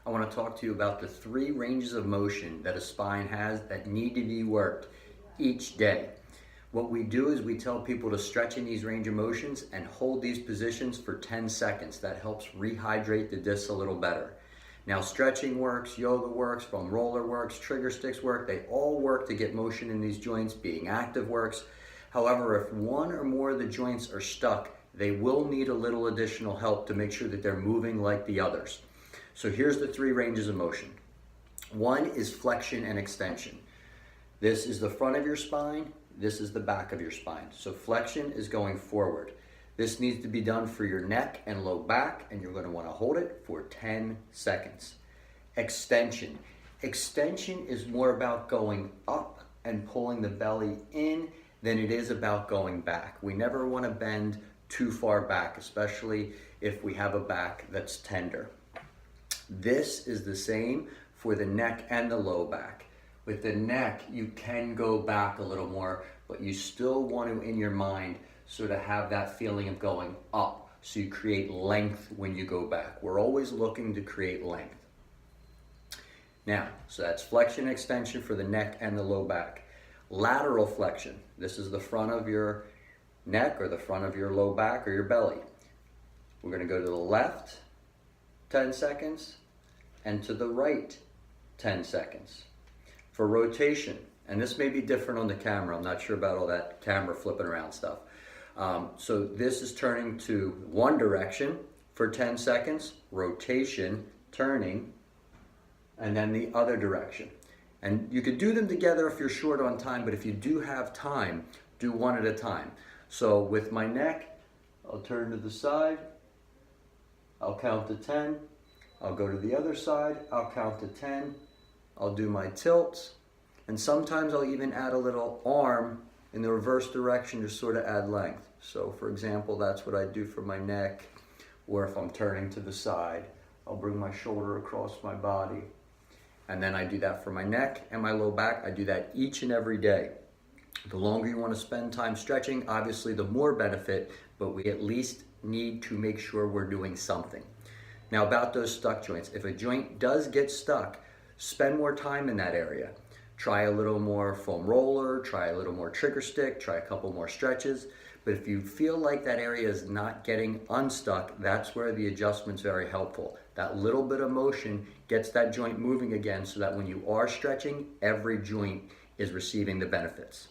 I want to talk to you about the 3 ranges of motion that a spine has that need to be worked each day. What we do is we tell people to stretch in these range of motions and hold these positions for 10 seconds. That helps rehydrate the discs a little better. Now, stretching works, yoga works, foam roller works, trigger sticks work. They all work to get motion in these joints. Being active works. However, if one or more of the joints are stuck, they will need a little additional help to make sure that they're moving like the others. So here's the 3 ranges of motion. 1 is flexion and extension. This is the front of your spine. This is the back of your spine. So flexion is going forward. This needs to be done for your neck and low back, and you're going to want to hold it for 10 seconds. Extension. Extension is more about going up and pulling the belly in than it is about going back. We never want to bend too far back, especially if we have a back that's tender. This is the same for the neck and the low back. With the neck, you can go back a little more, but you still want to, in your mind, sort of have that feeling of going up, so you create length when you go back. We're always looking to create length. Now, so that's flexion and extension for the neck and the low back. Lateral flexion. This is the front of your neck or the front of your low back or your belly. We're going to go to the left 10 seconds and to the right 10 seconds. For rotation, and this may be different on the camera, I'm not sure about all that camera flipping around stuff. So this is turning to one direction for 10 seconds, rotation, turning, and then the other direction. And you could do them together if you're short on time, but if you do have time, do one at a time. So with my neck, I'll turn to the side, I'll count to 10, I'll go to the other side, I'll count to 10, I'll do my tilts, and sometimes I'll even add a little arm in the reverse direction to sort of add length. So for example, that's what I do for my neck, or if I'm turning to the side, I'll bring my shoulder across my body. And then I do that for my neck and my low back. I do that each and every day. The longer you want to spend time stretching, obviously the more benefit, but we at least need to make sure we're doing something. Now about those stuck joints, if a joint does get stuck, spend more time in that area. Try a little more foam roller, try a little more trigger stick, try a couple more stretches. But if you feel like that area is not getting unstuck, that's where the adjustment's very helpful. That little bit of motion gets that joint moving again so that when you are stretching, every joint is receiving the benefits.